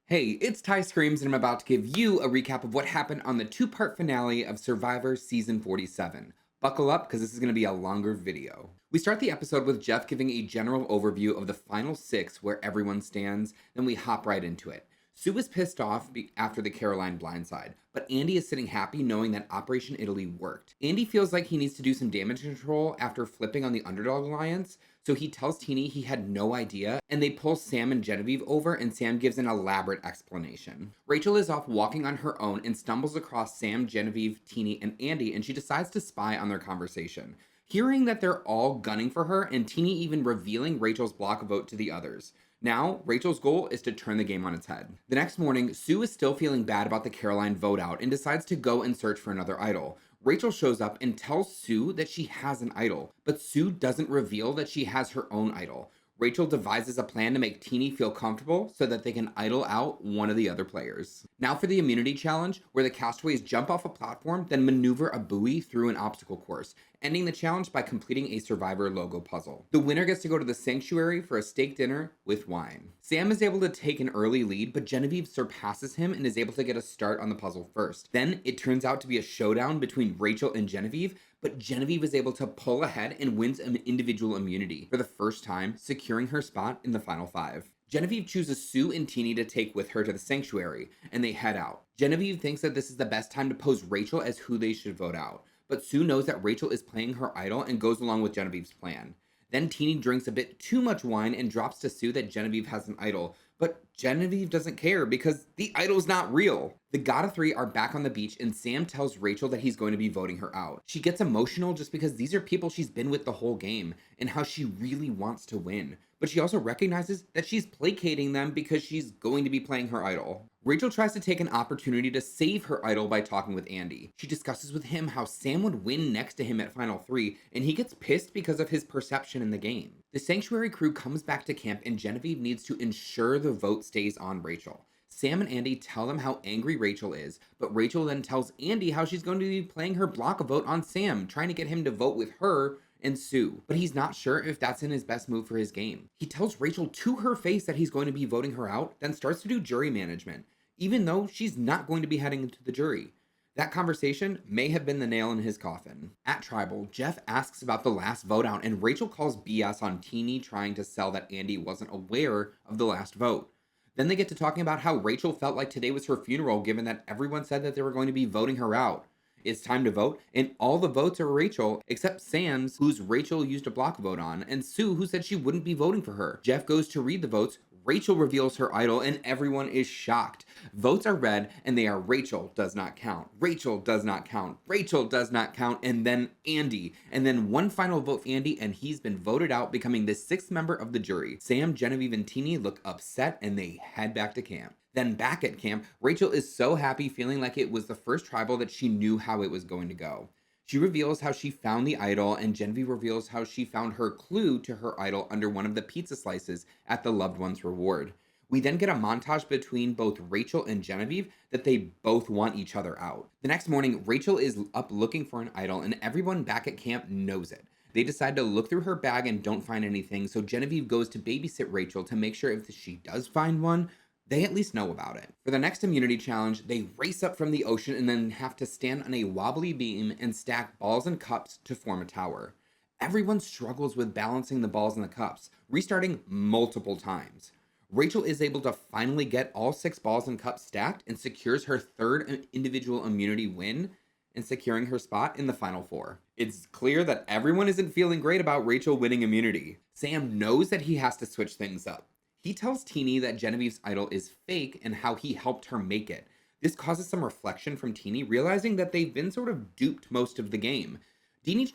Hey, it's Ty Screams, and I'm about to give you a recap of what happened on the two-part finale of Survivor Season 47. Buckle up, because this is going to be a longer video. We start the episode with Jeff giving a general overview of the final six, where everyone stands, then we hop right into it. Sue is pissed off after the Caroline blindside, but Andy is sitting happy knowing that Operation Italy worked. Andy feels like he needs to do some damage control after flipping on the underdog alliance, so he tells Teeny he had no idea, and they pull Sam and Genevieve over, and Sam gives an elaborate explanation. Rachel is off walking on her own and stumbles across Sam, Genevieve, Teeny, and Andy, and she decides to spy on their conversation. Hearing that they're all gunning for her, and Teeny even revealing Rachel's block vote to the others. Now, Rachel's goal is to turn the game on its head. The next morning, Sue is still feeling bad about the Caroline vote out and decides to go and search for another idol. Rachel shows up and tells Sue that she has an idol, but Sue doesn't reveal that she has her own idol. Rachel devises a plan to make Teeny feel comfortable so that they can idol out one of the other players. Now for the immunity challenge, where the castaways jump off a platform, then maneuver a buoy through an obstacle course, ending the challenge by completing a Survivor logo puzzle. The winner gets to go to the sanctuary for a steak dinner with wine. Sam is able to take an early lead, but Genevieve surpasses him and is able to get a start on the puzzle first. Then it turns out to be a showdown between Rachel and Genevieve, but Genevieve is able to pull ahead and wins an individual immunity for the first time, securing her spot in the final five. Genevieve chooses Sue and Teeny to take with her to the sanctuary, and they head out. Genevieve thinks that this is the best time to pose Rachel as who they should vote out, but Sue knows that Rachel is playing her idol and goes along with Genevieve's plan. Then Teeny drinks a bit too much wine and drops to Sue that Genevieve has an idol, but Genevieve doesn't care because the idol's not real. The God of Three are back on the beach, and Sam tells Rachel that he's going to be voting her out. She gets emotional just because these are people she's been with the whole game and how she really wants to win. But she also recognizes that she's placating them because she's going to be playing her idol. Rachel tries to take an opportunity to save her idol by talking with Andy. She discusses with him how Sam would win next to him at Final 3, and he gets pissed because of his perception in the game. The Sanctuary crew comes back to camp, and Genevieve needs to ensure the vote stays on Rachel. Sam and Andy tell them how angry Rachel is, but Rachel then tells Andy how she's going to be playing her block vote on Sam, trying to get him to vote with her and Sue, but he's not sure if that's in his best move for his game. He tells Rachel to her face that he's going to be voting her out, then starts to do jury management, even though she's not going to be heading into the jury. That conversation may have been the nail in his coffin. At Tribal, Jeff asks about the last vote out, and Rachel calls BS on Teeny trying to sell that Andy wasn't aware of the last vote. Then they get to talking about how Rachel felt like today was her funeral, given that everyone said that they were going to be voting her out. It's time to vote, and all the votes are Rachel, except Sam's, whose Rachel used a block vote on, and Sue, who said she wouldn't be voting for her. Jeff goes to read the votes, Rachel reveals her idol, and everyone is shocked. Votes are read, and they are Rachel does not count, Rachel does not count, Rachel does not count, and then Andy. And then one final vote for Andy, and he's been voted out, becoming the sixth member of the jury. Sam, Genevieve, and Teeny look upset, and they head back to camp. Then back at camp, Rachel is so happy, feeling like it was the first tribal that she knew how it was going to go. She reveals how she found the idol, and Genevieve reveals how she found her clue to her idol under one of the pizza slices at the loved one's reward. We then get a montage between both Rachel and Genevieve that they both want each other out. The next morning, Rachel is up looking for an idol, and everyone back at camp knows it. They decide to look through her bag and don't find anything, so Genevieve goes to babysit Rachel to make sure if she does find one, they at least know about it. For the next immunity challenge, they race up from the ocean and then have to stand on a wobbly beam and stack balls and cups to form a tower. Everyone struggles with balancing the balls and the cups, restarting multiple times. Rachel is able to finally get all 6 balls and cups stacked and secures her third individual immunity win and securing her spot in the final 4. It's clear that everyone isn't feeling great about Rachel winning immunity. Sam knows that he has to switch things up. He tells Teeny that Genevieve's idol is fake and how he helped her make it. This causes some reflection from Teeny, realizing that they've been sort of duped most of the game. Teeny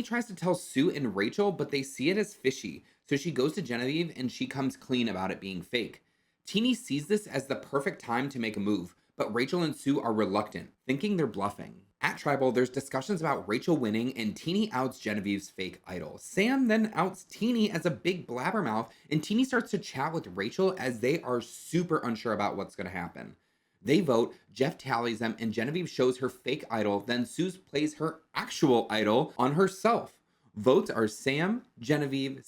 tries to tell Sue and Rachel, but they see it as fishy, so she goes to Genevieve and she comes clean about it being fake. Teeny sees this as the perfect time to make a move, but Rachel and Sue are reluctant, thinking they're bluffing. At Tribal, there's discussions about Rachel winning, and Teeny outs Genevieve's fake idol. Sam then outs Teeny as a big blabbermouth, and Teeny starts to chat with Rachel as they are super unsure about what's going to happen. They vote, Jeff tallies them, and Genevieve shows her fake idol, then Sue plays her actual idol on herself. Votes are Sam, Genevieve,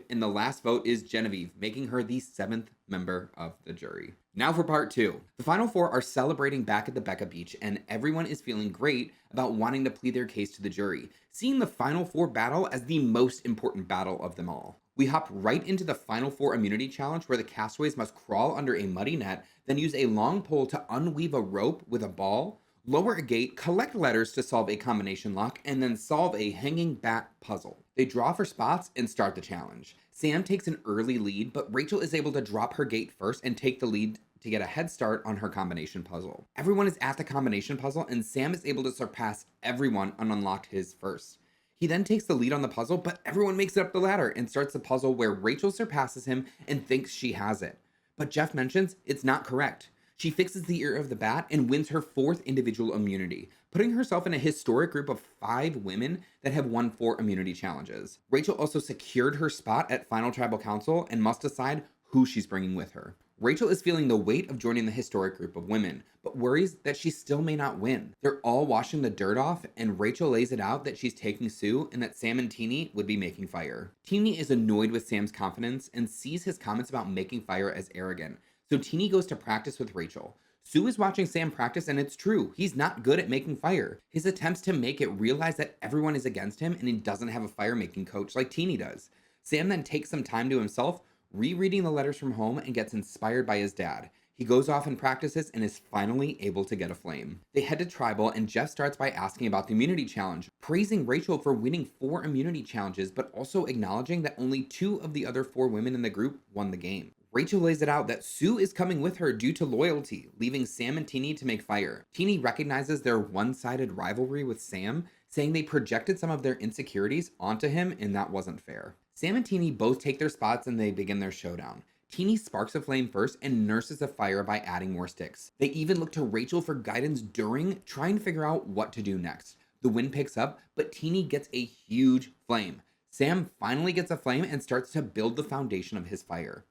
and the last vote is Genevieve, making her the 7th member of the jury. Now for part 2. The final 4 are celebrating back at the Becca Beach, and everyone is feeling great about wanting to plead their case to the jury, seeing the final 4 battle as the most important battle of them all. We hop right into the final 4 immunity challenge, where the castaways must crawl under a muddy net, then use a long pole to unweave a rope with a ball, lower a gate, collect letters to solve a combination lock, and then solve a hanging bat puzzle. They draw for spots and start the challenge. Sam takes an early lead, but Rachel is able to drop her gate first and take the lead to get a head start on her combination puzzle. Everyone is at the combination puzzle, and Sam is able to surpass everyone and unlock his first. He then takes the lead on the puzzle, but everyone makes it up the ladder and starts the puzzle where Rachel surpasses him and thinks she has it. But Jeff mentions it's not correct. She fixes the ear of the bat and wins her 4th individual immunity, putting herself in a historic group of 5 women that have won 4 immunity challenges. Rachel also secured her spot at Final Tribal Council and must decide who she's bringing with her. Rachel is feeling the weight of joining the historic group of women, but worries that she still may not win. They're all washing the dirt off, and Rachel lays it out that she's taking Sue and that Sam and Teeny would be making fire. Teeny is annoyed with Sam's confidence and sees his comments about making fire as arrogant, so Teeny goes to practice with Rachel. Sue is watching Sam practice, and it's true, he's not good at making fire. His attempts to make it realize that everyone is against him and he doesn't have a fire making coach like Teeny does. Sam then takes some time to himself, rereading the letters from home, and gets inspired by his dad. He goes off and practices and is finally able to get a flame. They head to Tribal, and Jeff starts by asking about the immunity challenge, praising Rachel for winning 4 immunity challenges, but also acknowledging that only 2 of the other 4 women in the group won the game. Rachel lays it out that Sue is coming with her due to loyalty, leaving Sam and Teeny to make fire. Teeny recognizes their one-sided rivalry with Sam, saying they projected some of their insecurities onto him and that wasn't fair. Sam and Teeny both take their spots and they begin their showdown. Teeny sparks a flame first and nurses a fire by adding more sticks. They even look to Rachel for guidance during trying to figure out what to do next. The wind picks up, but Teeny gets a huge flame. Sam finally gets a flame and starts to build the foundation of his fire.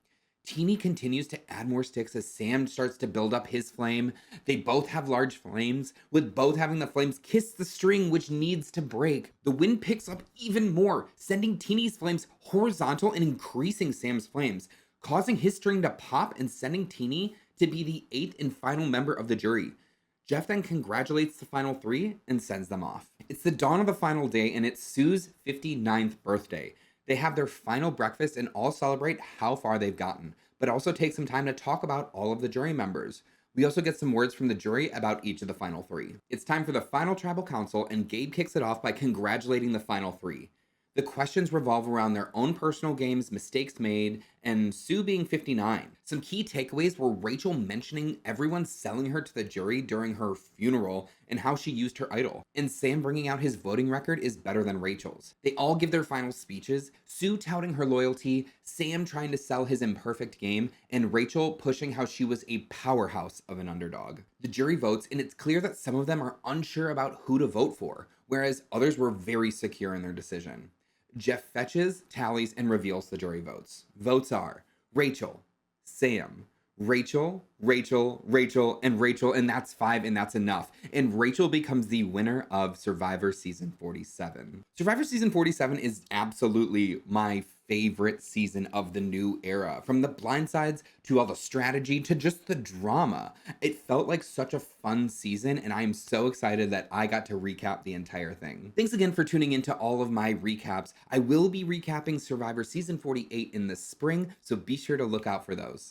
Teeny continues to add more sticks as Sam starts to build up his flame. They both have large flames, with both having the flames kiss the string which needs to break. The wind picks up even more, sending Teeny's flames horizontal and increasing Sam's flames, causing his string to pop and sending Teeny to be the 8th and final member of the jury. Jeff then congratulates the final 3 and sends them off. It's the dawn of the final day, and it's Sue's 59th birthday. They have their final breakfast and all celebrate how far they've gotten, but also take some time to talk about all of the jury members. We also get some words from the jury about each of the final 3. It's time for the final tribal council, and Gabe kicks it off by congratulating the final 3. The questions revolve around their own personal games, mistakes made, and Sue being 59. Some key takeaways were Rachel mentioning everyone selling her to the jury during her funeral and how she used her idol, and Sam bringing out his voting record is better than Rachel's. They all give their final speeches, Sue touting her loyalty, Sam trying to sell his imperfect game, and Rachel pushing how she was a powerhouse of an underdog. The jury votes, and it's clear that some of them are unsure about who to vote for, whereas others were very secure in their decision. Jeff fetches, tallies, and reveals the jury votes. Votes are Rachel, Sam, Rachel, and Rachel, and that's 5, and that's enough. And Rachel becomes the winner of Survivor Season 47. Survivor Season 47 is absolutely my favorite season of the new era. From the blindsides to all the strategy to just the drama. It felt like such a fun season, and I'm so excited that I got to recap the entire thing. Thanks again for tuning into all of my recaps. I will be recapping Survivor Season 48 in the spring, so be sure to look out for those.